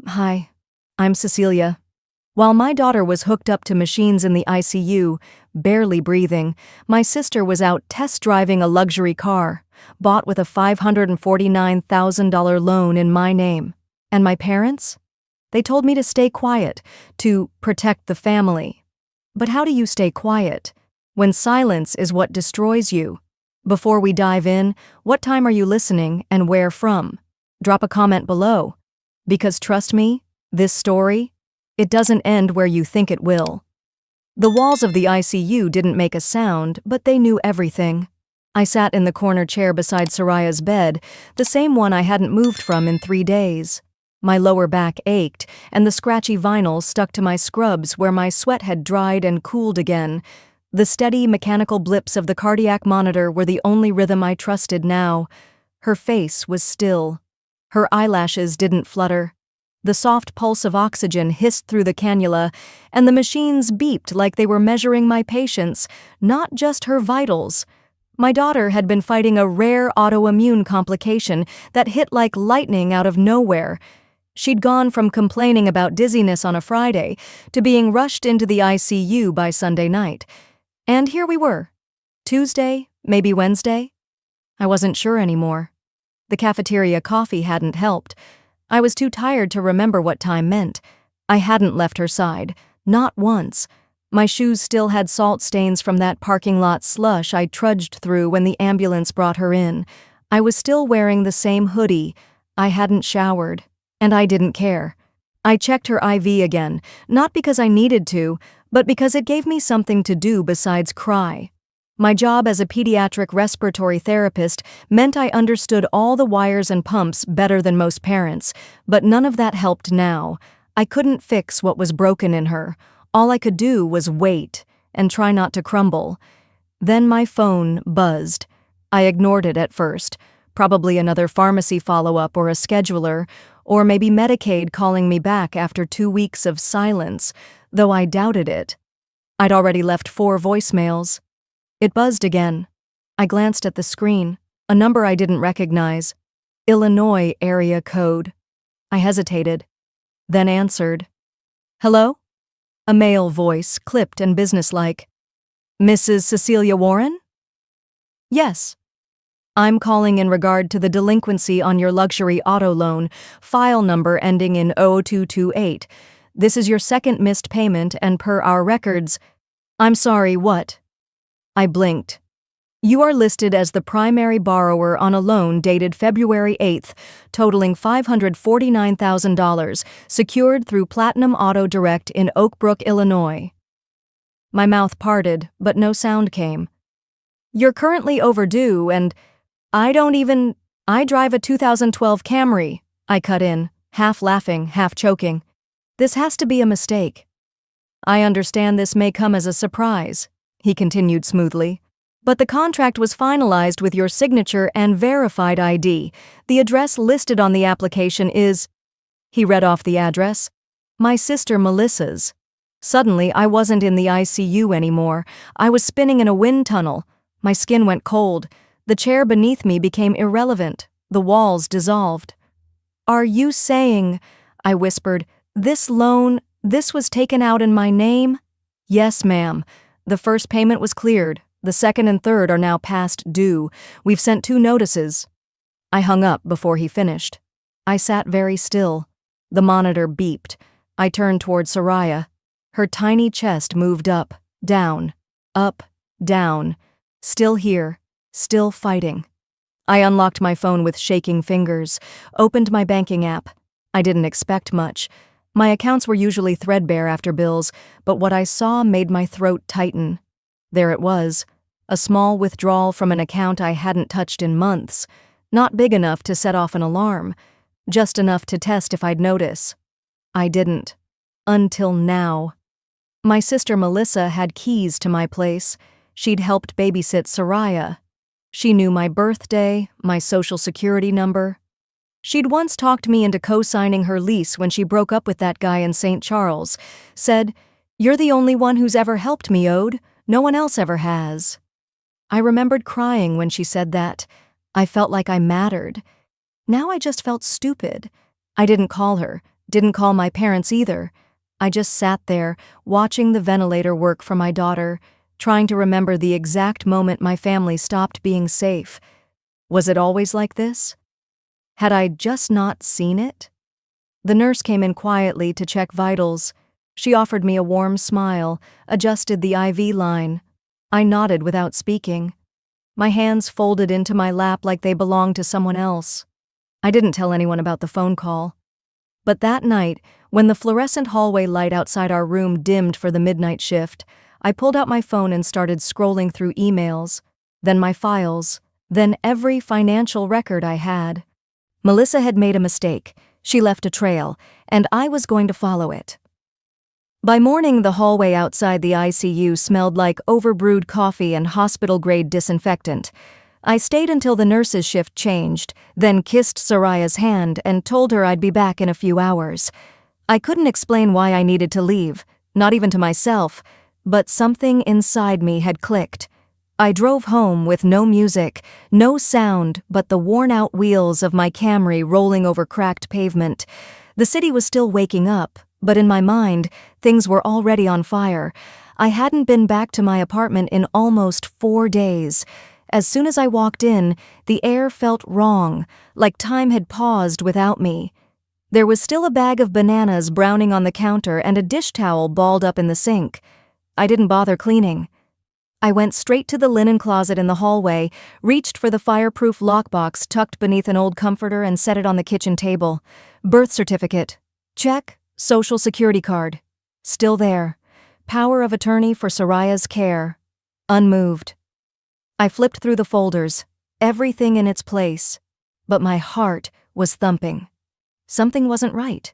Hi, I'm Cecilia. While my daughter was hooked up to machines in the ICU, barely breathing, my sister was out test driving a luxury car, bought with a $549,000 loan in my name. And my parents? They told me to stay quiet, to protect the family. But how do you stay quiet when silence is what destroys you? Before we dive in, what time are you listening and where from? Drop a comment below. Because trust me, this story, it doesn't end where you think it will. The walls of the ICU didn't make a sound, but they knew everything. I sat in the corner chair beside Soraya's bed, the same one I hadn't moved from in 3 days. My lower back ached, and the scratchy vinyl stuck to my scrubs where my sweat had dried and cooled again. The steady, mechanical blips of the cardiac monitor were the only rhythm I trusted now. Her face was still. Her eyelashes didn't flutter. The soft pulse of oxygen hissed through the cannula, and the machines beeped like they were measuring my patience, not just her vitals. My daughter had been fighting a rare autoimmune complication that hit like lightning out of nowhere. She'd gone from complaining about dizziness on a Friday to being rushed into the ICU by Sunday night. And here we were. Tuesday, maybe Wednesday? I wasn't sure anymore. The cafeteria coffee hadn't helped. I was too tired to remember what time meant. I hadn't left her side, not once. My shoes still had salt stains from that parking lot slush I trudged through when the ambulance brought her in. I was still wearing the same hoodie. I hadn't showered, and I didn't care. I checked her IV again, not because I needed to, but because it gave me something to do besides cry. My job as a pediatric respiratory therapist meant I understood all the wires and pumps better than most parents, but none of that helped now. I couldn't fix what was broken in her. All I could do was wait and try not to crumble. Then my phone buzzed. I ignored it at first, probably another pharmacy follow-up or a scheduler, or maybe Medicaid calling me back after 2 weeks of silence, though I doubted it. I'd already left 4 voicemails. It buzzed again. I glanced at the screen, a number I didn't recognize. Illinois area code. I hesitated, then answered. Hello? A male voice, clipped and businesslike. Mrs. Cecilia Warren? Yes. I'm calling in regard to the delinquency on your luxury auto loan, file number ending in 0228. This is your second missed payment, and per our records... I'm sorry, what? I blinked. You are listed as the primary borrower on a loan dated February 8th, totaling $549,000, secured through Platinum Auto Direct in Oak Brook, Illinois. My mouth parted, but no sound came. You're currently overdue, and I drive a 2012 Camry, I cut in, half laughing, half choking. This has to be a mistake. I understand this may come as a surprise, he continued smoothly. But the contract was finalized with your signature and verified ID. The address listed on the application is... He read off the address. My sister Melissa's. Suddenly, I wasn't in the ICU anymore. I was spinning in a wind tunnel. My skin went cold. The chair beneath me became irrelevant. The walls dissolved. Are you saying, I whispered, this loan, this was taken out in my name? Yes, ma'am. The first payment was cleared. The second and third are now past due. We've sent 2 notices. I hung up before he finished. I sat very still. The monitor beeped. I turned toward Soraya. Her tiny chest moved up, down, still here, still fighting. I unlocked my phone with shaking fingers, opened my banking app. I didn't expect much. My accounts were usually threadbare after bills, but what I saw made my throat tighten. There it was, a small withdrawal from an account I hadn't touched in months, not big enough to set off an alarm, just enough to test if I'd notice. I didn't. Until now. My sister Melissa had keys to my place. She'd helped babysit Soraya. She knew my birthday, my social security number. She'd once talked me into co-signing her lease when she broke up with that guy in St. Charles. Said, "You're the only one who's ever helped me, Ode. No one else ever has." I remembered crying when she said that. I felt like I mattered. Now I just felt stupid. I didn't call her, Didn't call my parents either. I just sat there, watching the ventilator work for my daughter, trying to remember the exact moment my family stopped being safe. Was it always like this? Had I just not seen it? The nurse came in quietly to check vitals. She offered me a warm smile, adjusted the IV line. I nodded without speaking. My hands folded into my lap like they belonged to someone else. I didn't tell anyone about the phone call. But that night, when the fluorescent hallway light outside our room dimmed for the midnight shift, I pulled out my phone and started scrolling through emails, then my files, then every financial record I had. Melissa had made a mistake. She left a trail, and I was going to follow it. By morning, the hallway outside the ICU smelled like overbrewed coffee and hospital-grade disinfectant. I stayed until the nurse's shift changed, then kissed Soraya's hand and told her I'd be back in a few hours. I couldn't explain why I needed to leave, not even to myself, but something inside me had clicked. I drove home with no music, no sound but the worn-out wheels of my Camry rolling over cracked pavement. The city was still waking up, but in my mind, things were already on fire. I hadn't been back to my apartment in almost 4 days. As soon as I walked in, the air felt wrong, like time had paused without me. There was still a bag of bananas browning on the counter and a dish towel balled up in the sink. I didn't bother cleaning. I went straight to the linen closet in the hallway, reached for the fireproof lockbox tucked beneath an old comforter and set it on the kitchen table. Birth certificate. Check. Social security card. Still there. Power of attorney for Soraya's care. Unmoved. I flipped through the folders, everything in its place, but my heart was thumping. Something wasn't right.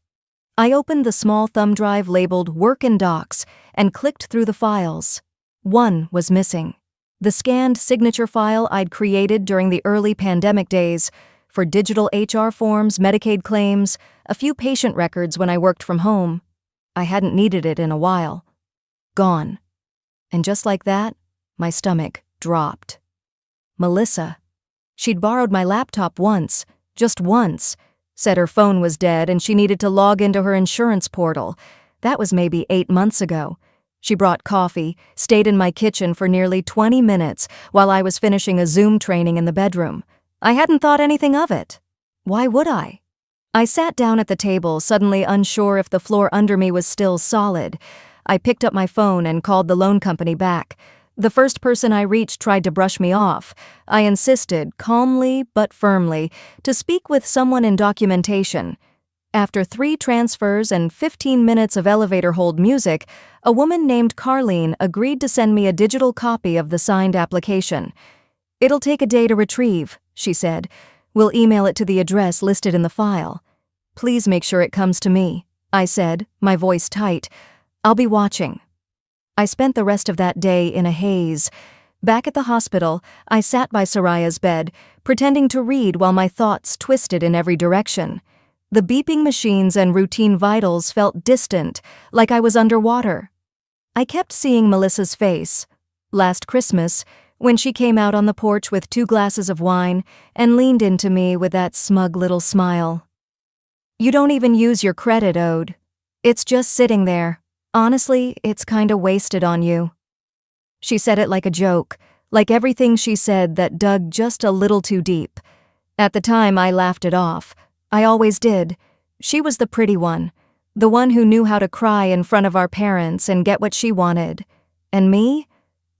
I opened the small thumb drive labeled Work and Docs and clicked through the files. One was missing. The scanned signature file I'd created during the early pandemic days for digital HR forms, Medicaid claims, a few patient records when I worked from home. I hadn't needed it in a while. Gone. And just like that, my stomach dropped. Melissa. She'd borrowed my laptop once, just once, said her phone was dead and she needed to log into her insurance portal. That was maybe 8 months ago. She brought coffee, stayed in my kitchen for nearly 20 minutes while I was finishing a Zoom training in the bedroom. I hadn't thought anything of it. Why would I? I sat down at the table, suddenly unsure if the floor under me was still solid. I picked up my phone and called the loan company back. The first person I reached tried to brush me off. I insisted, calmly but firmly, to speak with someone in documentation. After 3 transfers and 15 minutes of elevator hold music, a woman named Carlene agreed to send me a digital copy of the signed application. "It'll take a day to retrieve," she said. "We'll email it to the address listed in the file." "Please make sure it comes to me," I said, my voice tight. "I'll be watching." I spent the rest of that day in a haze. Back at the hospital, I sat by Soraya's bed, pretending to read while my thoughts twisted in every direction. The beeping machines and routine vitals felt distant, like I was underwater. I kept seeing Melissa's face. Last Christmas, when she came out on the porch with 2 glasses of wine and leaned into me with that smug little smile. "You don't even use your credit, Ode. It's just sitting there. Honestly, it's kinda wasted on you." She said it like a joke, like everything she said that dug just a little too deep. At the time, I laughed it off. I always did. She was the pretty one, the one who knew how to cry in front of our parents and get what she wanted. And me?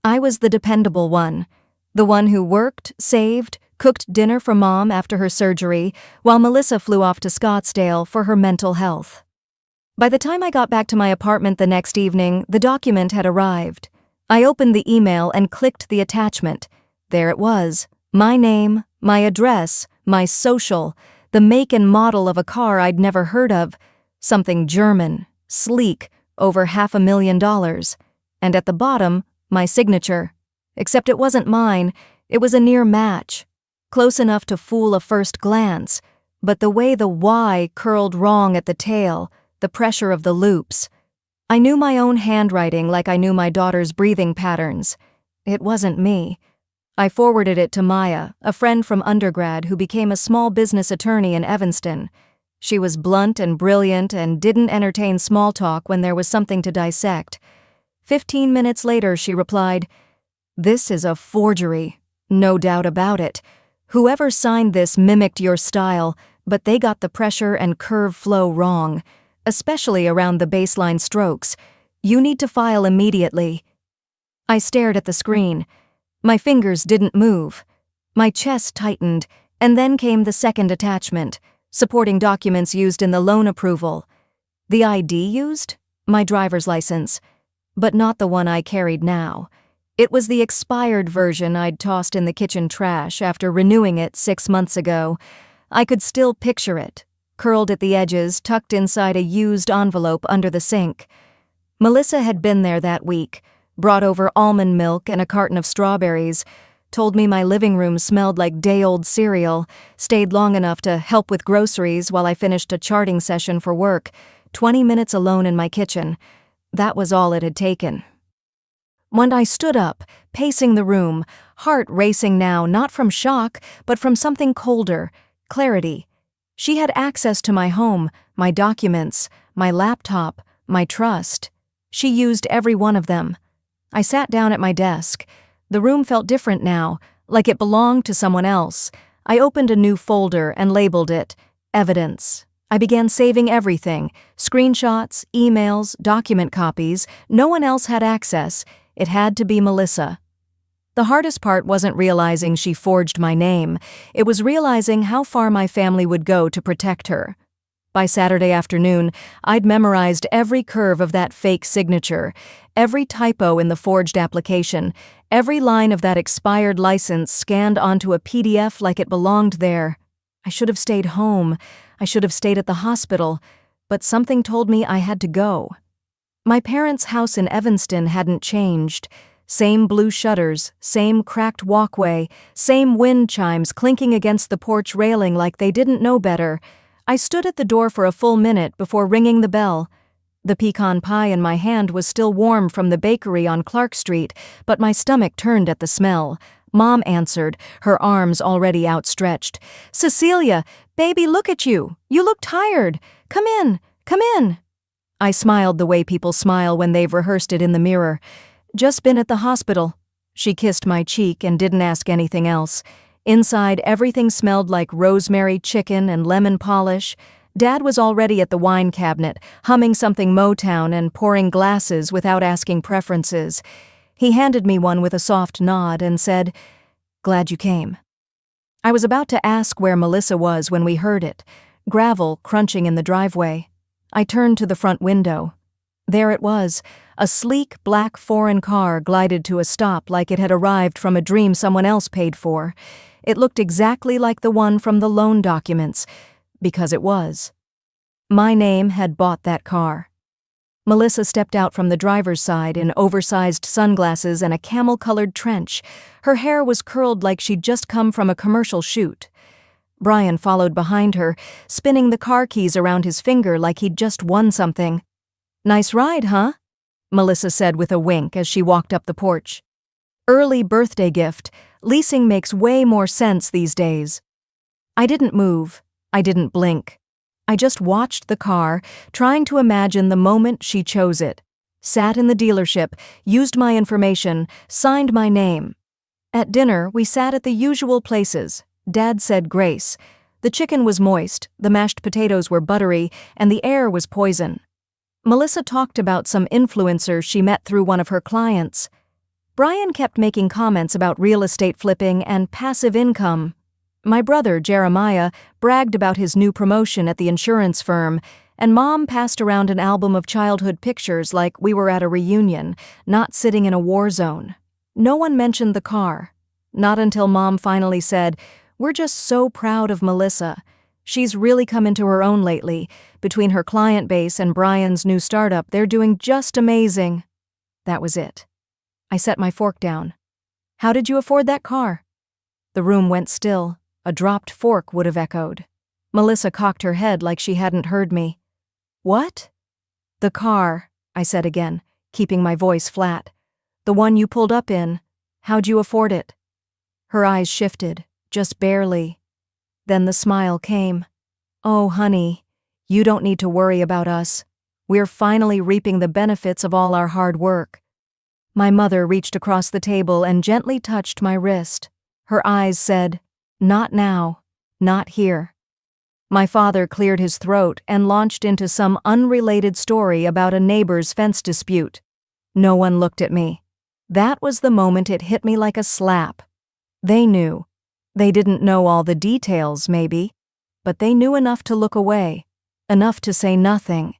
I was the dependable one, the one who worked, saved, cooked dinner for Mom after her surgery, while Melissa flew off to Scottsdale for her mental health. By the time I got back to my apartment the next evening, the document had arrived. I opened the email and clicked the attachment. There it was. My name, my address, my social, the make and model of a car I'd never heard of. Something German, sleek, over $500,000. And at the bottom, my signature. Except it wasn't mine, it was a near match. Close enough to fool a first glance, but the way the Y curled wrong at the tail, the pressure of the loops. I knew my own handwriting like I knew my daughter's breathing patterns. It wasn't me. I forwarded it to Maya, a friend from undergrad who became a small business attorney in Evanston. She was blunt and brilliant and didn't entertain small talk when there was something to dissect. 15 minutes later, she replied, "This is a forgery. No doubt about it. Whoever signed this mimicked your style, but they got the pressure and curve flow wrong, especially around the baseline strokes. You need to file immediately." I stared at the screen. My fingers didn't move. My chest tightened, and then came the second attachment, supporting documents used in the loan approval. The ID used? My driver's license. But not the one I carried now. It was the expired version I'd tossed in the kitchen trash after renewing it 6 months ago. I could still picture it, curled at the edges, tucked inside a used envelope under the sink. Melissa had been there that week, brought over almond milk and a carton of strawberries, told me my living room smelled like day-old cereal, stayed long enough to help with groceries while I finished a charting session for work, 20 minutes alone in my kitchen. That was all it had taken. When I stood up, pacing the room, heart racing now not from shock, but from something colder, clarity. She had access to my home, my documents, my laptop, my trust. She used every one of them. I sat down at my desk. The room felt different now, like it belonged to someone else. I opened a new folder and labeled it Evidence. I began saving everything, screenshots, emails, document copies. No one else had access. It had to be Melissa. The hardest part wasn't realizing she forged my name. It was realizing how far my family would go to protect her. By Saturday afternoon, I'd memorized every curve of that fake signature, every typo in the forged application, every line of that expired license scanned onto a PDF like it belonged there. I should have stayed home. I should have stayed at the hospital, but something told me I had to go. My parents' house in Evanston hadn't changed. Same blue shutters, same cracked walkway, same wind chimes clinking against the porch railing like they didn't know better. I stood at the door for a full minute before ringing the bell. The pecan pie in my hand was still warm from the bakery on Clark Street, but my stomach turned at the smell. Mom answered, her arms already outstretched. "Cecilia, baby, look at you. You look tired. Come in, come in." I smiled the way people smile when they've rehearsed it in the mirror. "Just been at the hospital." She kissed my cheek and didn't ask anything else. Inside, everything smelled like rosemary chicken and lemon polish. Dad was already at the wine cabinet, humming something Motown and pouring glasses without asking preferences. He handed me one with a soft nod and said, "Glad you came." I was about to ask where Melissa was when we heard it, gravel crunching in the driveway. I turned to the front window. There it was, a sleek black foreign car glided to a stop like it had arrived from a dream someone else paid for. It looked exactly like the one from the loan documents, because it was. My name had bought that car. Melissa stepped out from the driver's side in oversized sunglasses and a camel-colored trench. Her hair was curled like she'd just come from a commercial shoot. Brian followed behind her, spinning the car keys around his finger like he'd just won something. "Nice ride, huh?" Melissa said with a wink as she walked up the porch. "Early birthday gift. Leasing makes way more sense these days." I didn't move. I didn't blink. I just watched the car, trying to imagine the moment she chose it. Sat in the dealership, used my information, signed my name. At dinner, we sat at the usual places. Dad said grace. The chicken was moist, the mashed potatoes were buttery, and the air was poison. Melissa talked about some influencer she met through one of her clients. Brian kept making comments about real estate flipping and passive income. My brother, Jeremiah, bragged about his new promotion at the insurance firm, and Mom passed around an album of childhood pictures like we were at a reunion, not sitting in a war zone. No one mentioned the car. Not until Mom finally said, "We're just so proud of Melissa. She's really come into her own lately. Between her client base and Brian's new startup, they're doing just amazing." That was it. I set my fork down. "How did you afford that car?" The room went still. A dropped fork would have echoed. Melissa cocked her head like she hadn't heard me. "What?" "The car," I said again, keeping my voice flat. "The one you pulled up in. How'd you afford it?" Her eyes shifted, just barely. Then the smile came. "Oh, honey, You don't need to worry about us. We're finally reaping the benefits of all our hard work." My mother reached across the table and gently touched my wrist. Her eyes said, "Not now. Not here." My father cleared his throat and launched into some unrelated story about a neighbor's fence dispute. No one looked at me. That was the moment it hit me like a slap. They knew. They didn't know all the details, maybe, but they knew enough to look away, enough to say nothing.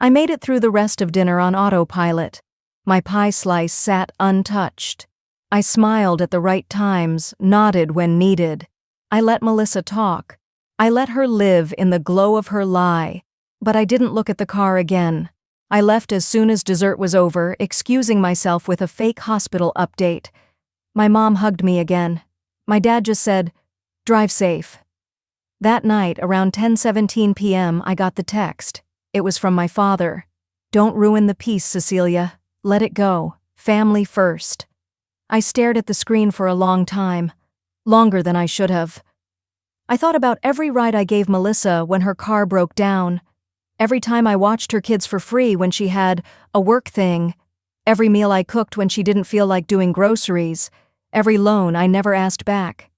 I made it through the rest of dinner on autopilot. My pie slice sat untouched. I smiled at the right times, nodded when needed. I let Melissa talk. I let her live in the glow of her lie. But I didn't look at the car again. I left as soon as dessert was over, excusing myself with a fake hospital update. My mom hugged me again. My dad just said, "Drive safe." That night, around 10:17 p.m., I got the text. It was from my father. "Don't ruin the peace, Cecilia. Let it go. Family first." I stared at the screen for a long time. Longer than I should have. I thought about every ride I gave Melissa when her car broke down. Every time I watched her kids for free when she had a work thing. Every meal I cooked when she didn't feel like doing groceries. Every loan I never asked back.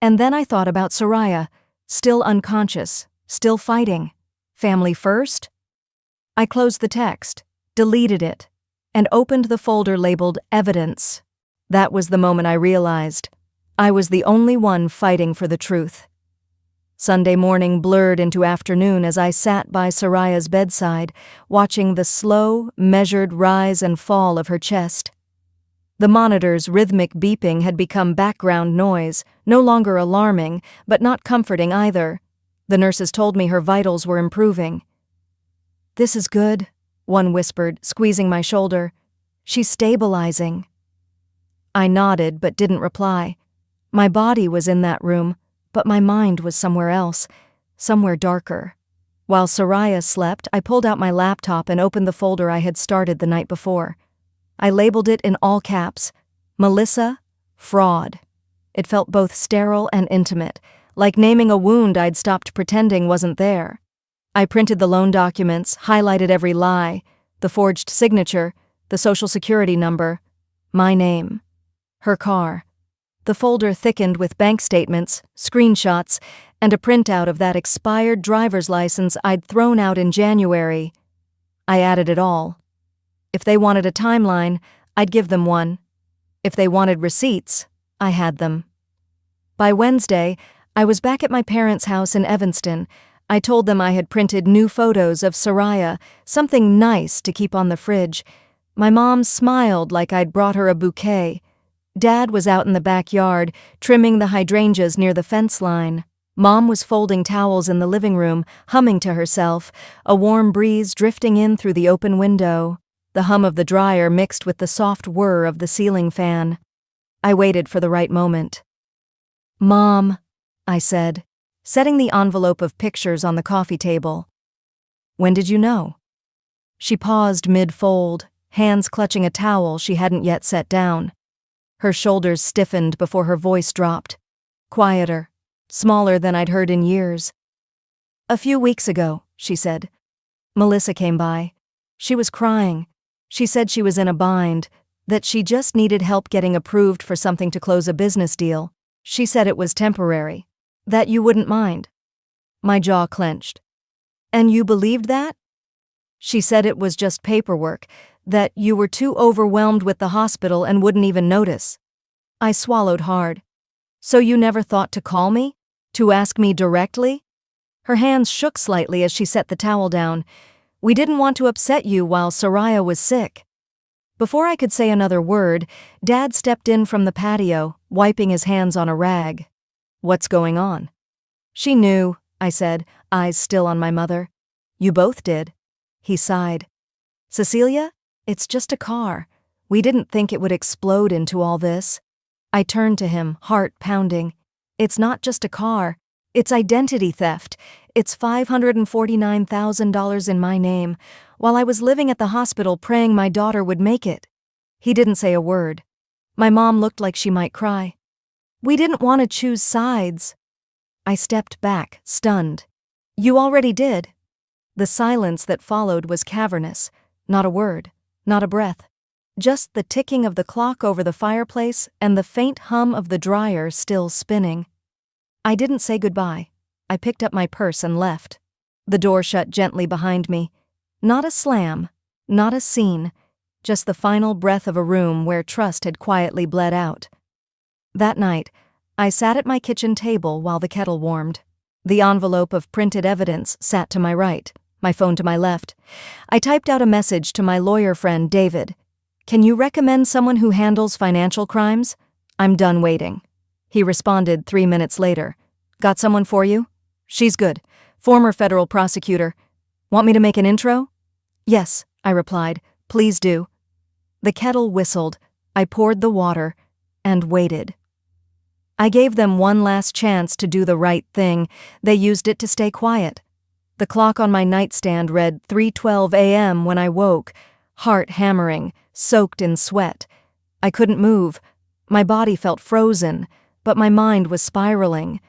And then I thought about Soraya, still unconscious, still fighting. Family first? I closed the text, deleted it, and opened the folder labeled Evidence. That was the moment I realized I was the only one fighting for the truth. Sunday morning blurred into afternoon as I sat by Soraya's bedside, watching the slow, measured rise and fall of her chest. The monitor's rhythmic beeping had become background noise, no longer alarming, but not comforting either. The nurses told me her vitals were improving. "This is good," one whispered, squeezing my shoulder. "She's stabilizing." I nodded but didn't reply. My body was in that room, but my mind was somewhere else, somewhere darker. While Soraya slept, I pulled out my laptop and opened the folder I had started the night before. I labeled it in all caps, Melissa, Fraud. It felt both sterile and intimate, like naming a wound I'd stopped pretending wasn't there. I printed the loan documents, highlighted every lie, the forged signature, the social security number, my name, her car. The folder thickened with bank statements, screenshots, and a printout of that expired driver's license I'd thrown out in January. I added it all. If they wanted a timeline, I'd give them one. If they wanted receipts, I had them. By Wednesday, I was back at my parents' house in Evanston. I told them I had printed new photos of Soraya, something nice to keep on the fridge. My mom smiled like I'd brought her a bouquet. Dad was out in the backyard, trimming the hydrangeas near the fence line. Mom was folding towels in the living room, humming to herself, a warm breeze drifting in through the open window. The hum of the dryer mixed with the soft whir of the ceiling fan. I waited for the right moment. "Mom," I said, setting the envelope of pictures on the coffee table. "When did you know?" She paused mid-fold, hands clutching a towel she hadn't yet set down. Her shoulders stiffened before her voice dropped. Quieter, smaller than I'd heard in years. "A few weeks ago," she said. "Melissa came by. She was crying. She said she was in a bind, that she just needed help getting approved for something to close a business deal. She said it was temporary. That you wouldn't mind." My jaw clenched. "And you believed that?" "She said it was just paperwork, that you were too overwhelmed with the hospital and wouldn't even notice." I swallowed hard. "So you never thought to call me? To ask me directly?" Her hands shook slightly as she set the towel down. "We didn't want to upset you while Soraya was sick." Before I could say another word, Dad stepped in from the patio, wiping his hands on a rag. "What's going on?" "She knew," I said, eyes still on my mother. "You both did." He sighed. "Cecilia, it's just a car. We didn't think it would explode into all this." I turned to him, heart pounding. "It's not just a car. It's identity theft. It's $549,000 in my name, while I was living at the hospital praying my daughter would make it." He didn't say a word. My mom looked like she might cry. "We didn't want to choose sides." I stepped back, stunned. "You already did. The silence that followed was cavernous. Not a word, not a breath. Just the ticking of the clock over the fireplace and the faint hum of the dryer still spinning. I didn't say goodbye. I picked up my purse and left. The door shut gently behind me. Not a slam, not a scene, just the final breath of a room where trust had quietly bled out. That night, I sat at my kitchen table while the kettle warmed. The envelope of printed evidence sat to my right, my phone to my left. I typed out a message to my lawyer friend, David. "Can you recommend someone who handles financial crimes? I'm done waiting." He responded 3 minutes later. "Got someone for you?" "She's good. Former federal prosecutor. Want me to make an intro?" "Yes," I replied. "Please do." The kettle whistled. I poured the water and waited. I gave them one last chance to do the right thing. They used it to stay quiet. The clock on my nightstand read 3:12 a.m. when I woke, heart hammering, soaked in sweat. I couldn't move. My body felt frozen, but my mind was spiraling.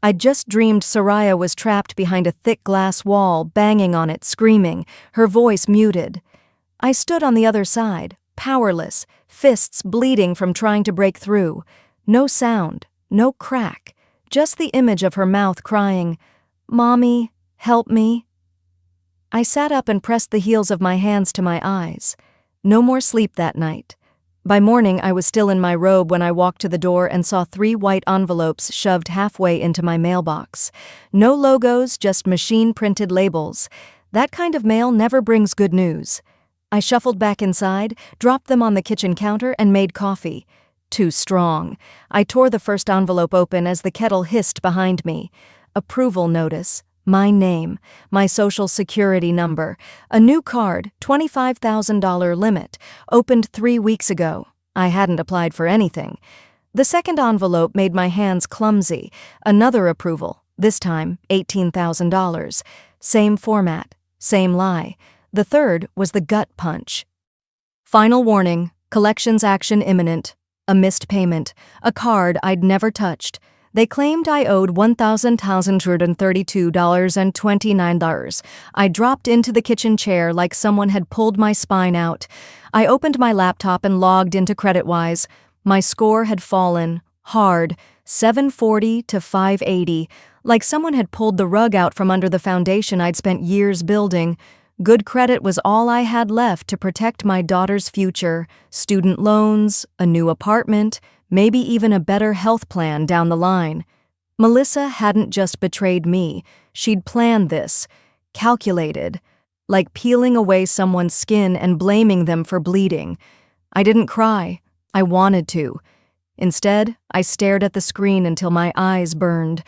I'd just dreamed Soraya was trapped behind a thick glass wall, banging on it, screaming, her voice muted. I stood on the other side, powerless, fists bleeding from trying to break through. No sound, no crack, just the image of her mouth crying, "Mommy, help me." I sat up and pressed the heels of my hands to my eyes. No more sleep that night. By morning, I was still in my robe when I walked to the door and saw 3 white envelopes shoved halfway into my mailbox. No logos, just machine-printed labels. That kind of mail never brings good news. I shuffled back inside, dropped them on the kitchen counter, and made coffee. Too strong. I tore the first envelope open as the kettle hissed behind me. Approval notice. My name, my social security number, a new card, $25,000 limit, opened 3 weeks ago. I hadn't applied for anything. The second envelope made my hands clumsy. Another approval, this time $18,000. Same format, same lie. The third was the gut punch. Final warning, collections action imminent. A missed payment, a card I'd never touched. They claimed I owed $1,132.29. I dropped into the kitchen chair like someone had pulled my spine out. I opened my laptop and logged into CreditWise. My score had fallen, hard, 740 to 580, like someone had pulled the rug out from under the foundation I'd spent years building. Good credit was all I had left to protect my daughter's future, student loans, a new apartment, maybe even a better health plan down the line. Melissa hadn't just betrayed me, she'd planned this, calculated, like peeling away someone's skin and blaming them for bleeding. I didn't cry. I wanted to. Instead, I stared at the screen until my eyes burned.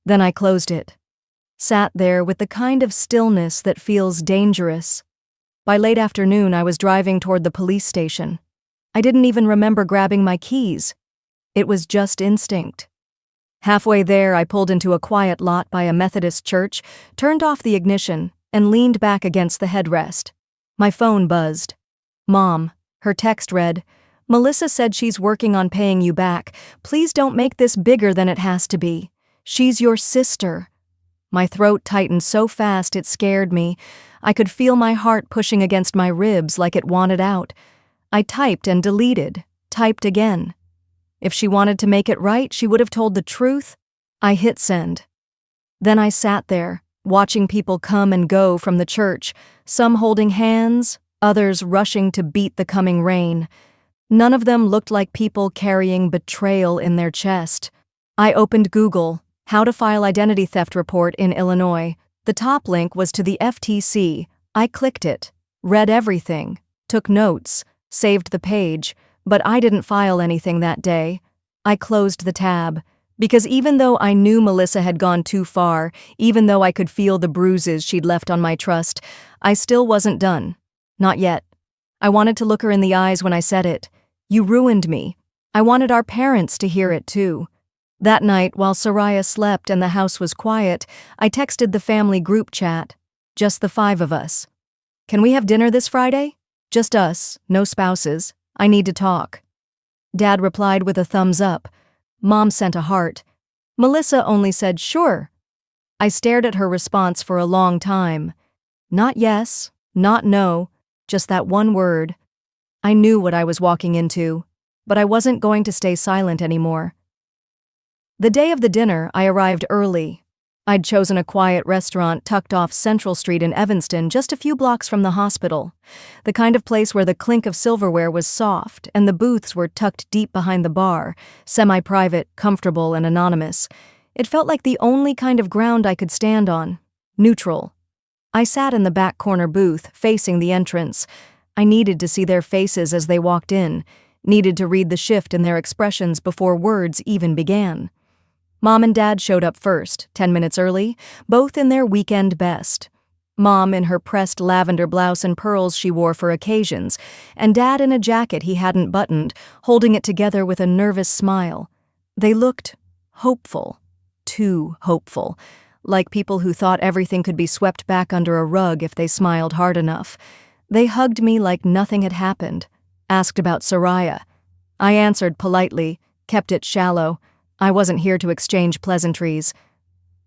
Then I closed it. Sat there with the kind of stillness that feels dangerous. By late afternoon, I was driving toward the police station. I didn't even remember grabbing my keys. It was just instinct. Halfway there, I pulled into a quiet lot by a Methodist church, turned off the ignition, and leaned back against the headrest. My phone buzzed. Mom. Her text read, "Melissa said she's working on paying you back. Please don't make this bigger than it has to be. She's your sister." My throat tightened so fast it scared me. I could feel my heart pushing against my ribs like it wanted out. I typed and deleted, typed again. If she wanted to make it right, she would have told the truth. I hit send. Then I sat there, watching people come and go from the church, some holding hands, others rushing to beat the coming rain. None of them looked like people carrying betrayal in their chest. I opened Google, how to file identity theft report in Illinois. The top link was to the FTC. I clicked it, read everything, took notes, saved the page, but I didn't file anything that day. I closed the tab, because even though I knew Melissa had gone too far, even though I could feel the bruises she'd left on my trust, I still wasn't done. Not yet. I wanted to look her in the eyes when I said it. "You ruined me." I wanted our parents to hear it too. That night, while Soraya slept and the house was quiet, I texted the family group chat. Just the 5 of us. "Can we have dinner this Friday? Just us, no spouses. I need to talk." Dad replied with a thumbs up. Mom sent a heart. Melissa only said, "Sure." I stared at her response for a long time. Not yes, not no, just that one word. I knew what I was walking into, but I wasn't going to stay silent anymore. The day of the dinner, I arrived early. I'd chosen a quiet restaurant tucked off Central Street in Evanston, just a few blocks from the hospital. The kind of place where the clink of silverware was soft and the booths were tucked deep behind the bar, semi-private, comfortable, and anonymous. It felt like the only kind of ground I could stand on. Neutral. I sat in the back corner booth, facing the entrance. I needed to see their faces as they walked in, needed to read the shift in their expressions before words even began. Mom and Dad showed up first, 10 minutes early, both in their weekend best. Mom in her pressed lavender blouse and pearls she wore for occasions, and Dad in a jacket he hadn't buttoned, holding it together with a nervous smile. They looked hopeful, too hopeful, like people who thought everything could be swept back under a rug if they smiled hard enough. They hugged me like nothing had happened, asked about Soraya. I answered politely, kept it shallow. I wasn't here to exchange pleasantries.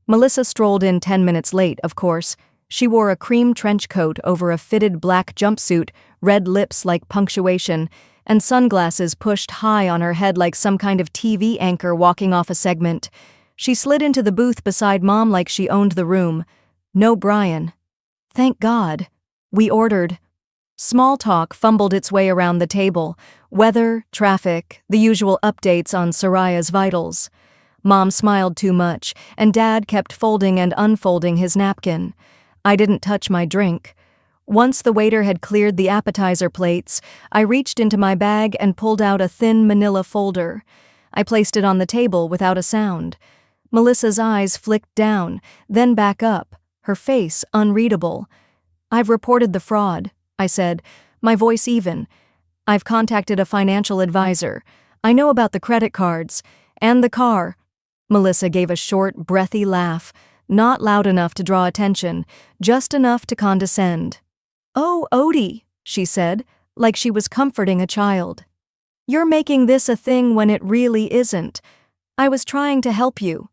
Melissa strolled in 10 minutes late, of course. She wore a cream trench coat over a fitted black jumpsuit, red lips like punctuation, and sunglasses pushed high on her head like some kind of TV anchor walking off a segment. She slid into the booth beside Mom like she owned the room. No Brian. Thank God. We ordered. Small talk fumbled its way around the table. Weather, traffic, the usual updates on Soraya's vitals. Mom smiled too much, and Dad kept folding and unfolding his napkin. I didn't touch my drink. Once the waiter had cleared the appetizer plates, I reached into my bag and pulled out a thin manila folder. I placed it on the table without a sound. Melissa's eyes flicked down, then back up, her face unreadable. "I've reported the fraud," I said, my voice even. "I've contacted a financial advisor. I know about the credit cards. And the car." Melissa gave a short, breathy laugh, not loud enough to draw attention, just enough to condescend. "Oh, Odie," she said, like she was comforting a child. "You're making this a thing when it really isn't. I was trying to help you."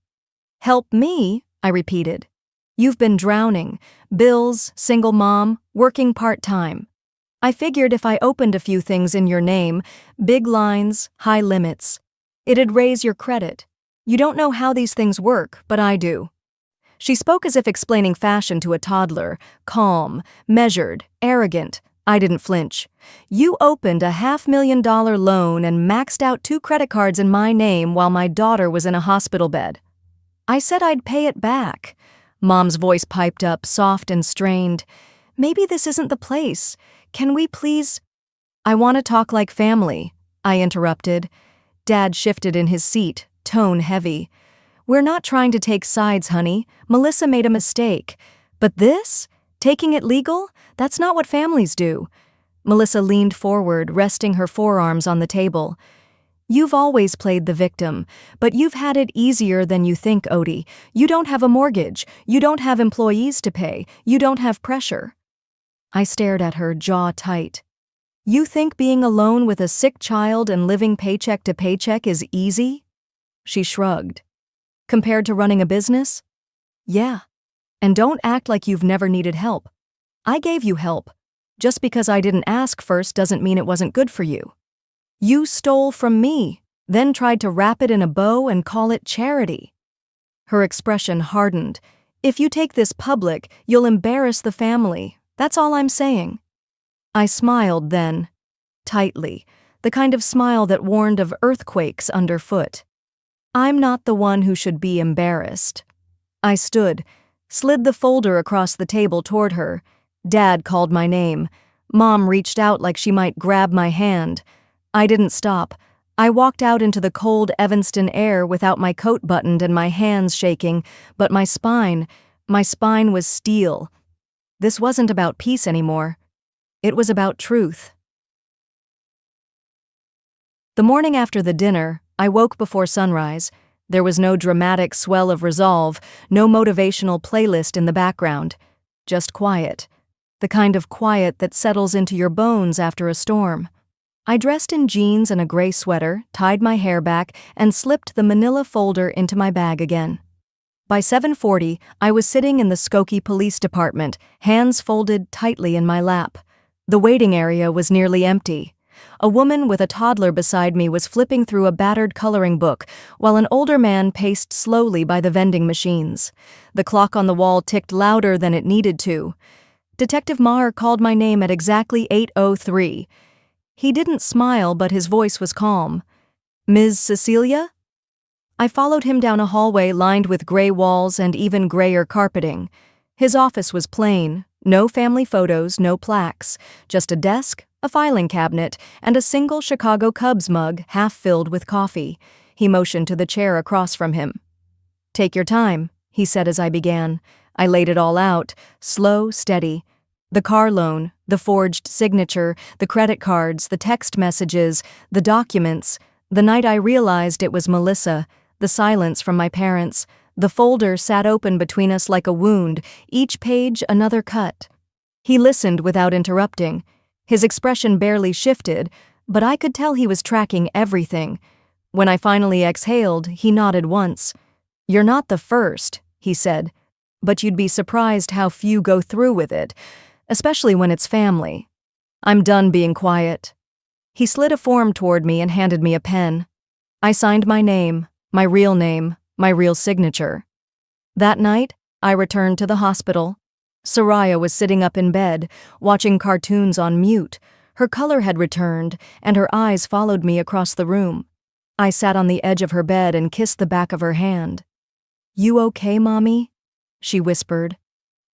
"Help me?" I repeated. "You've been drowning. Bills, single mom, working part-time. I figured if I opened a few things in your name, big lines, high limits, it'd raise your credit. You don't know how these things work, but I do." She spoke as if explaining fashion to a toddler, calm, measured, arrogant. I didn't flinch. "You opened a $500,000 loan and maxed out 2 credit cards in my name while my daughter was in a hospital bed. I said I'd pay it back." Mom's voice piped up, soft and strained. "Maybe this isn't the place. Can we please—" "I want to talk like family," I interrupted. Dad shifted in his seat, tone heavy. "We're not trying to take sides, honey. Melissa made a mistake. But this? Taking it legal? That's not what families do." Melissa leaned forward, resting her forearms on the table. "You've always played the victim, but you've had it easier than you think, Odie. You don't have a mortgage. You don't have employees to pay. You don't have pressure." I stared at her, jaw tight. "You think being alone with a sick child and living paycheck to paycheck is easy?" She shrugged. "Compared to running a business? Yeah. And don't act like you've never needed help. I gave you help. Just because I didn't ask first doesn't mean it wasn't good for you. You stole from me, then tried to wrap it in a bow and call it charity." Her expression hardened. "If you take this public, you'll embarrass the family. That's all I'm saying." I smiled then, tightly, the kind of smile that warned of earthquakes underfoot. "I'm not the one who should be embarrassed." I stood, slid the folder across the table toward her. Dad called my name. Mom reached out like she might grab my hand. I didn't stop. I walked out into the cold Evanston air without my coat buttoned and my hands shaking, but my spine was steel. This wasn't about peace anymore. It was about truth. The morning after the dinner, I woke before sunrise. There was no dramatic swell of resolve, no motivational playlist in the background. Just quiet. The kind of quiet that settles into your bones after a storm. I dressed in jeans and a gray sweater, tied my hair back, and slipped the manila folder into my bag again. By 7:40, I was sitting in the Skokie Police Department, hands folded tightly in my lap. The waiting area was nearly empty. A woman with a toddler beside me was flipping through a battered coloring book, while an older man paced slowly by the vending machines. The clock on the wall ticked louder than it needed to. Detective Maher called my name at exactly 8:03. He didn't smile, but his voice was calm. "Ms. Cecilia?" I followed him down a hallway lined with gray walls and even grayer carpeting. His office was plain, no family photos, no plaques, just a desk, a filing cabinet, and a single Chicago Cubs mug half filled with coffee. He motioned to the chair across from him. "Take your time," he said as I began. I laid it all out, slow, steady. The car loan, the forged signature, the credit cards, the text messages, the documents. The night I realized it was Melissa, the silence from my parents. The folder sat open between us like a wound, each page another cut. He listened without interrupting. His expression barely shifted, but I could tell he was tracking everything. When I finally exhaled, he nodded once. "You're not the first," he said, "but you'd be surprised how few go through with it, especially when it's family." I'm done being quiet. He slid a form toward me and handed me a pen. I signed my name, my real signature. That night, I returned to the hospital. Soraya was sitting up in bed, watching cartoons on mute. Her color had returned, and her eyes followed me across the room. I sat on the edge of her bed and kissed the back of her hand. "You okay, Mommy?" she whispered.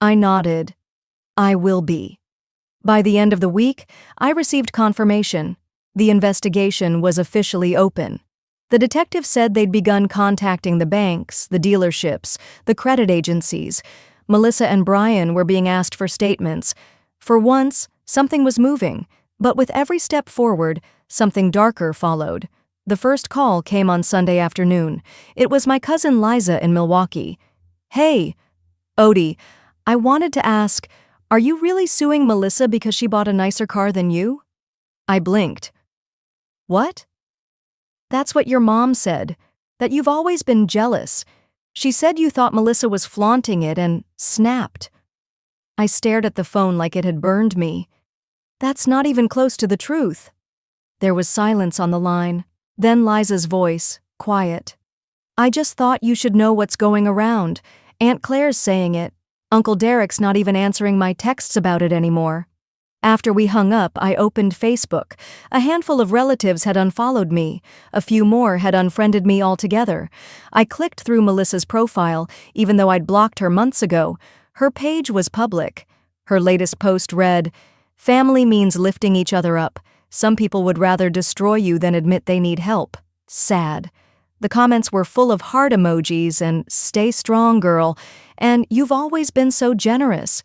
I nodded. I will be. By the end of the week, I received confirmation. The investigation was officially open. The detective said they'd begun contacting the banks, the dealerships, the credit agencies. Melissa and Brian were being asked for statements. For once, something was moving, but with every step forward, something darker followed. The first call came on Sunday afternoon. It was my cousin Liza in Milwaukee. "Hey, Odie, I wanted to ask, are you really suing Melissa because she bought a nicer car than you?" I blinked. "What?" "That's what your mom said, that you've always been jealous. She said you thought Melissa was flaunting it and snapped." I stared at the phone like it had burned me. "That's not even close to the truth." There was silence on the line. Then Liza's voice, quiet. "I just thought you should know what's going around. Aunt Claire's saying it. Uncle Derek's not even answering my texts about it anymore." After we hung up, I opened Facebook. A handful of relatives had unfollowed me. A few more had unfriended me altogether. I clicked through Melissa's profile, even though I'd blocked her months ago. Her page was public. Her latest post read, "Family means lifting each other up. Some people would rather destroy you than admit they need help. Sad." The comments were full of heart emojis and "Stay strong, girl," and "You've always been so generous."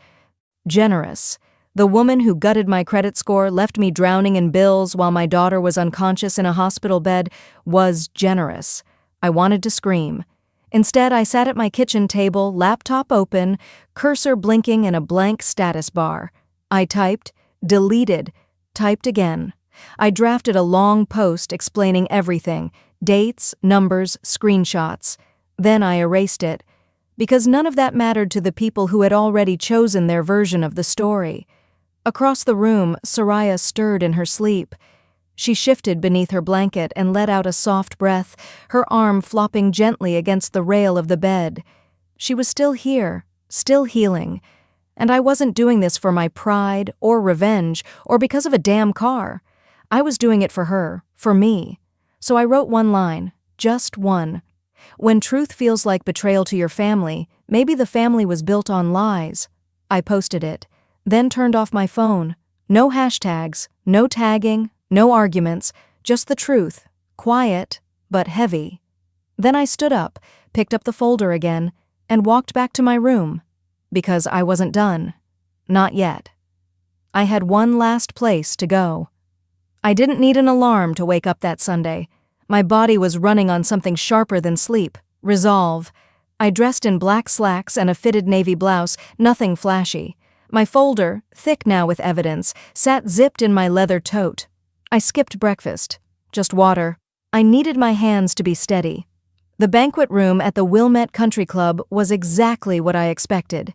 Generous. The woman who gutted my credit score, left me drowning in bills while my daughter was unconscious in a hospital bed, was generous. I wanted to scream. Instead, I sat at my kitchen table, laptop open, cursor blinking in a blank status bar. I typed, deleted, typed again. I drafted a long post explaining everything, dates, numbers, screenshots. Then I erased it, because none of that mattered to the people who had already chosen their version of the story. Across the room, Soraya stirred in her sleep. She shifted beneath her blanket and let out a soft breath, her arm flopping gently against the rail of the bed. She was still here, still healing. And I wasn't doing this for my pride or revenge or because of a damn car. I was doing it for her, for me. So I wrote one line, just one. When truth feels like betrayal to your family, maybe the family was built on lies. I posted it, then turned off my phone. No hashtags, no tagging, no arguments, just the truth, quiet but heavy. Then I stood up, picked up the folder again, and walked back to my room. Because I wasn't done. Not yet. I had one last place to go. I didn't need an alarm to wake up that Sunday. My body was running on something sharper than sleep, resolve. I dressed in black slacks and a fitted navy blouse, nothing flashy. My folder, thick now with evidence, sat zipped in my leather tote. I skipped breakfast. Just water. I needed my hands to be steady. The banquet room at the Wilmette Country Club was exactly what I expected.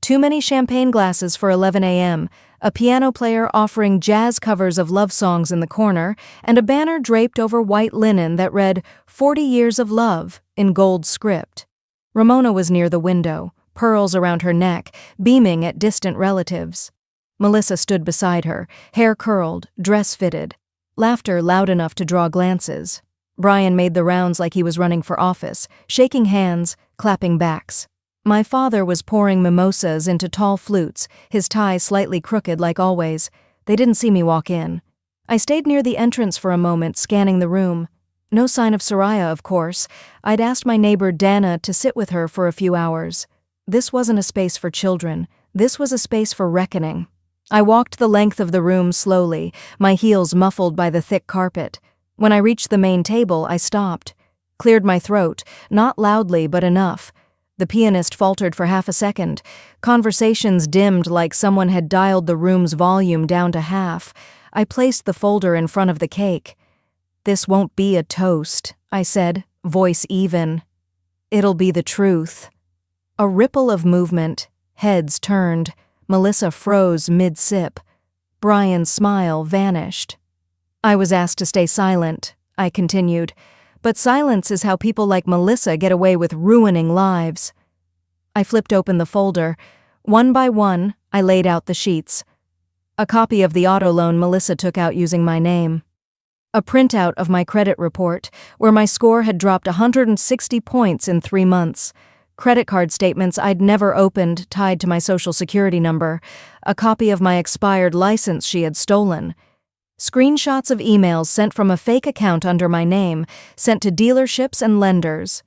Too many champagne glasses for 11 a.m., a piano player offering jazz covers of love songs in the corner, and a banner draped over white linen that read 40 Years of Love in gold script. Ramona was near the window, pearls around her neck, beaming at distant relatives. Melissa stood beside her, hair curled, dress fitted, laughter loud enough to draw glances. Brian made the rounds like he was running for office, shaking hands, clapping backs. My father was pouring mimosas into tall flutes, his tie slightly crooked like always. They didn't see me walk in. I stayed near the entrance for a moment, scanning the room. No sign of Soraya, of course. I'd asked my neighbor Dana to sit with her for a few hours. This wasn't a space for children. This was a space for reckoning. I walked the length of the room slowly, my heels muffled by the thick carpet. When I reached the main table, I stopped, cleared my throat, not loudly but enough. The pianist faltered for half a second. Conversations dimmed like someone had dialed the room's volume down to half. I placed the folder in front of the cake. "This won't be a toast," I said, voice even. "It'll be the truth." A ripple of movement, heads turned. Melissa froze mid-sip. Brian's smile vanished. "I was asked to stay silent," I continued. "But silence is how people like Melissa get away with ruining lives." I flipped open the folder. One by one, I laid out the sheets. A copy of the auto loan Melissa took out using my name. A printout of my credit report, where my score had dropped 160 points in 3 months. Credit card statements I'd never opened tied to my social security number. A copy of my expired license she had stolen. Screenshots of emails sent from a fake account under my name, sent to dealerships and lenders.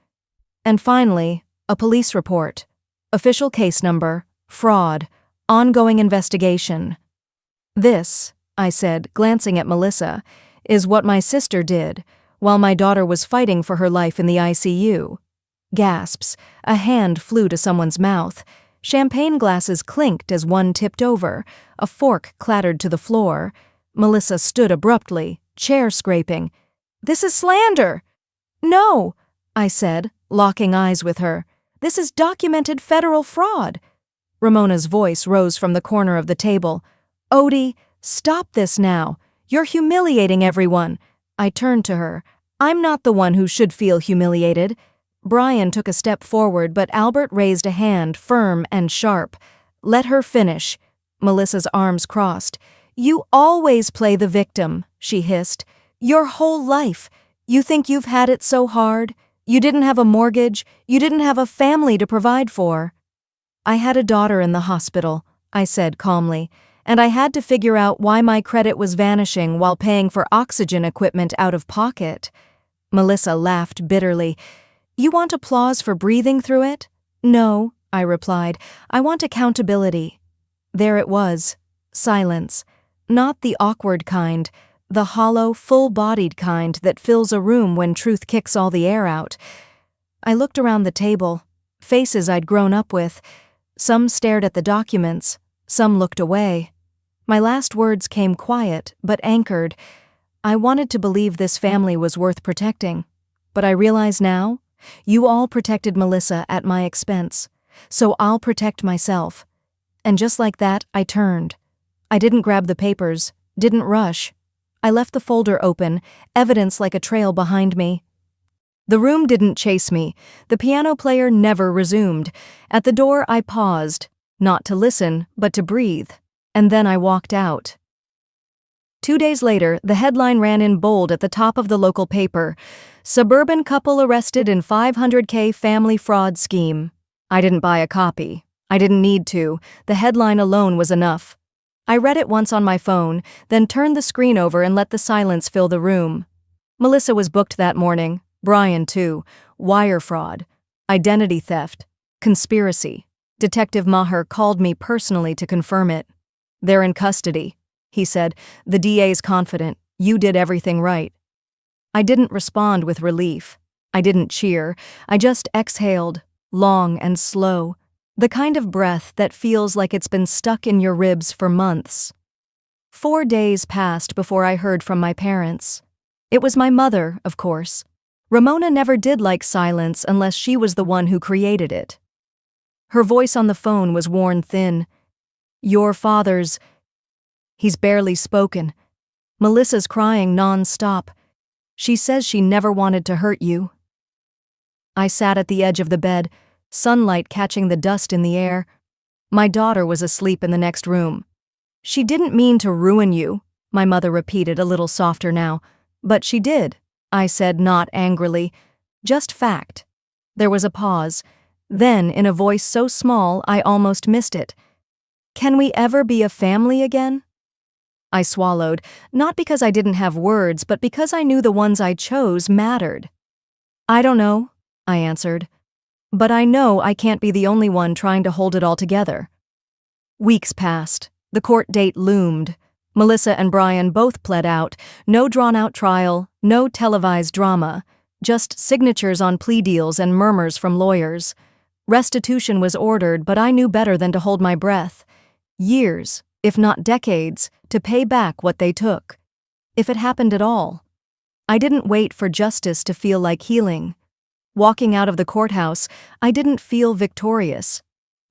And finally, a police report. Official case number, fraud, ongoing investigation. "This," I said, glancing at Melissa, "is what my sister did while my daughter was fighting for her life in the ICU." Gasps. A hand flew to someone's mouth. Champagne glasses clinked as one tipped over. A fork clattered to the floor. Melissa stood abruptly, chair scraping. "This is slander!" "No," I said, locking eyes with her. "This is documented federal fraud." Ramona's voice rose from the corner of the table. "Odie, stop this now. You're humiliating everyone." I turned to her. "I'm not the one who should feel humiliated." Brian took a step forward, but Albert raised a hand, firm and sharp. "Let her finish." Melissa's arms crossed. "You always play the victim," she hissed. "Your whole life. You think you've had it so hard? You didn't have a mortgage. You didn't have a family to provide for." "I had a daughter in the hospital," I said calmly, "and I had to figure out why my credit was vanishing while paying for oxygen equipment out of pocket." Melissa laughed bitterly. "You want applause for breathing through it?" "No," I replied. "I want accountability." There it was. Silence. Not the awkward kind, the hollow, full-bodied kind that fills a room when truth kicks all the air out. I looked around the table, faces I'd grown up with. Some stared at the documents, some looked away. My last words came quiet, but anchored. I wanted to believe this family was worth protecting. But I realize now, you all protected Melissa at my expense, so I'll protect myself. And just like that, I turned. I didn't grab the papers, didn't rush. I left the folder open, evidence like a trail behind me. The room didn't chase me. The piano player never resumed. At the door, I paused, not to listen, but to breathe. And then I walked out. 2 days later, the headline ran in bold at the top of the local paper. "Suburban couple arrested in $500K family fraud scheme." I didn't buy a copy. I didn't need to. The headline alone was enough. I read it once on my phone, then turned the screen over and let the silence fill the room. Melissa was booked that morning. Brian, too. Wire fraud. Identity theft. Conspiracy. Detective Maher called me personally to confirm it. "They're in custody," he said. "The DA's confident. You did everything right." I didn't respond with relief. I didn't cheer. I just exhaled, long and slow. The kind of breath that feels like it's been stuck in your ribs for months. 4 days passed before I heard from my parents. It was my mother, of course. Ramona never did like silence unless she was the one who created it. Her voice on the phone was worn thin. Your father's... He's barely spoken. Melissa's crying non-stop. She says she never wanted to hurt you. I sat at the edge of the bed, sunlight catching the dust in the air. My daughter was asleep in the next room. She didn't mean to ruin you, my mother repeated a little softer now. But she did, I said, not angrily. Just fact. There was a pause. Then, in a voice so small I almost missed it. Can we ever be a family again? I swallowed, not because I didn't have words, but because I knew the ones I chose mattered. I don't know, I answered. But I know I can't be the only one trying to hold it all together. Weeks passed. The court date loomed. Melissa and Brian both pled out. No drawn-out trial, no televised drama. Just signatures on plea deals and murmurs from lawyers. Restitution was ordered, but I knew better than to hold my breath. Years, if not decades, to pay back what they took. If it happened at all. I didn't wait for justice to feel like healing. Walking out of the courthouse, I didn't feel victorious.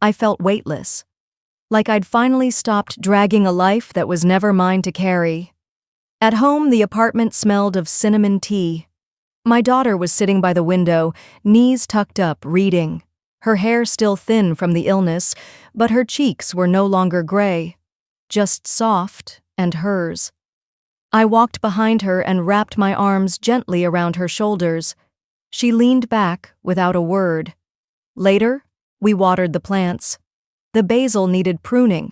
I felt weightless. Like I'd finally stopped dragging a life that was never mine to carry. At home, the apartment smelled of cinnamon tea. My daughter was sitting by the window, knees tucked up, reading. Her hair still thin from the illness, but her cheeks were no longer gray, just soft and hers. I walked behind her and wrapped my arms gently around her shoulders. She leaned back without a word. Later, we watered the plants. The basil needed pruning.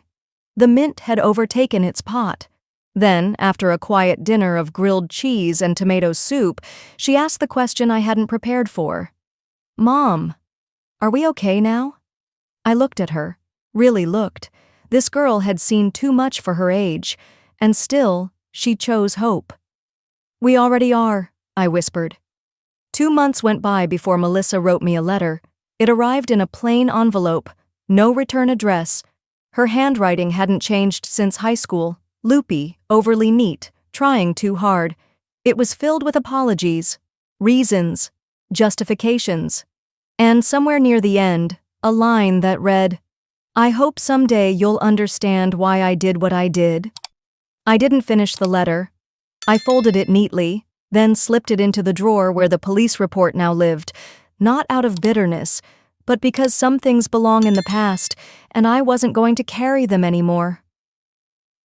The mint had overtaken its pot. Then, after a quiet dinner of grilled cheese and tomato soup, she asked the question I hadn't prepared for. Mom, are we okay now? I looked at her, really looked. This girl had seen too much for her age, and still, she chose hope. We already are, I whispered. 2 months went by before Melissa wrote me a letter. It arrived in a plain envelope, no return address. Her handwriting hadn't changed since high school, loopy, overly neat, trying too hard. It was filled with apologies, reasons, justifications, and somewhere near the end, a line that read, I hope someday you'll understand why I did what I did. I didn't finish the letter. I folded it neatly, then slipped it into the drawer where the police report now lived, not out of bitterness, but because some things belong in the past, and I wasn't going to carry them anymore.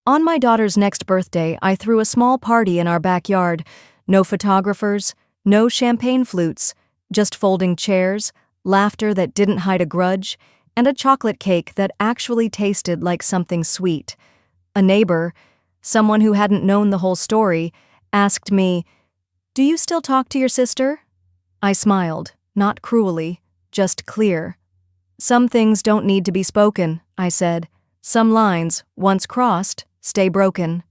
On my daughter's next birthday, I threw a small party in our backyard. No photographers, no champagne flutes, just folding chairs, laughter that didn't hide a grudge, and a chocolate cake that actually tasted like something sweet. A neighbor, someone who hadn't known the whole story, asked me, Do you still talk to your sister? I smiled, not cruelly, just clear. Some things don't need to be spoken, I said. Some lines, once crossed, stay broken.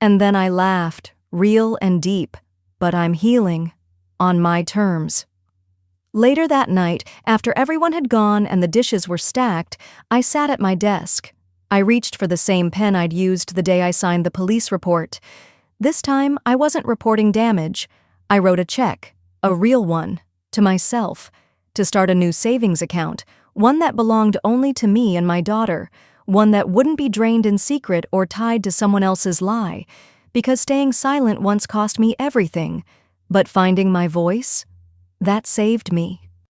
And then I laughed, real and deep, but I'm healing, on my terms. Later that night, after everyone had gone and the dishes were stacked, I sat at my desk. I reached for the same pen I'd used the day I signed the police report. This time, I wasn't reporting damage. I wrote a check, a real one, to myself, to start a new savings account, one that belonged only to me and my daughter, one that wouldn't be drained in secret or tied to someone else's lie, because staying silent once cost me everything, but finding my voice, that saved me.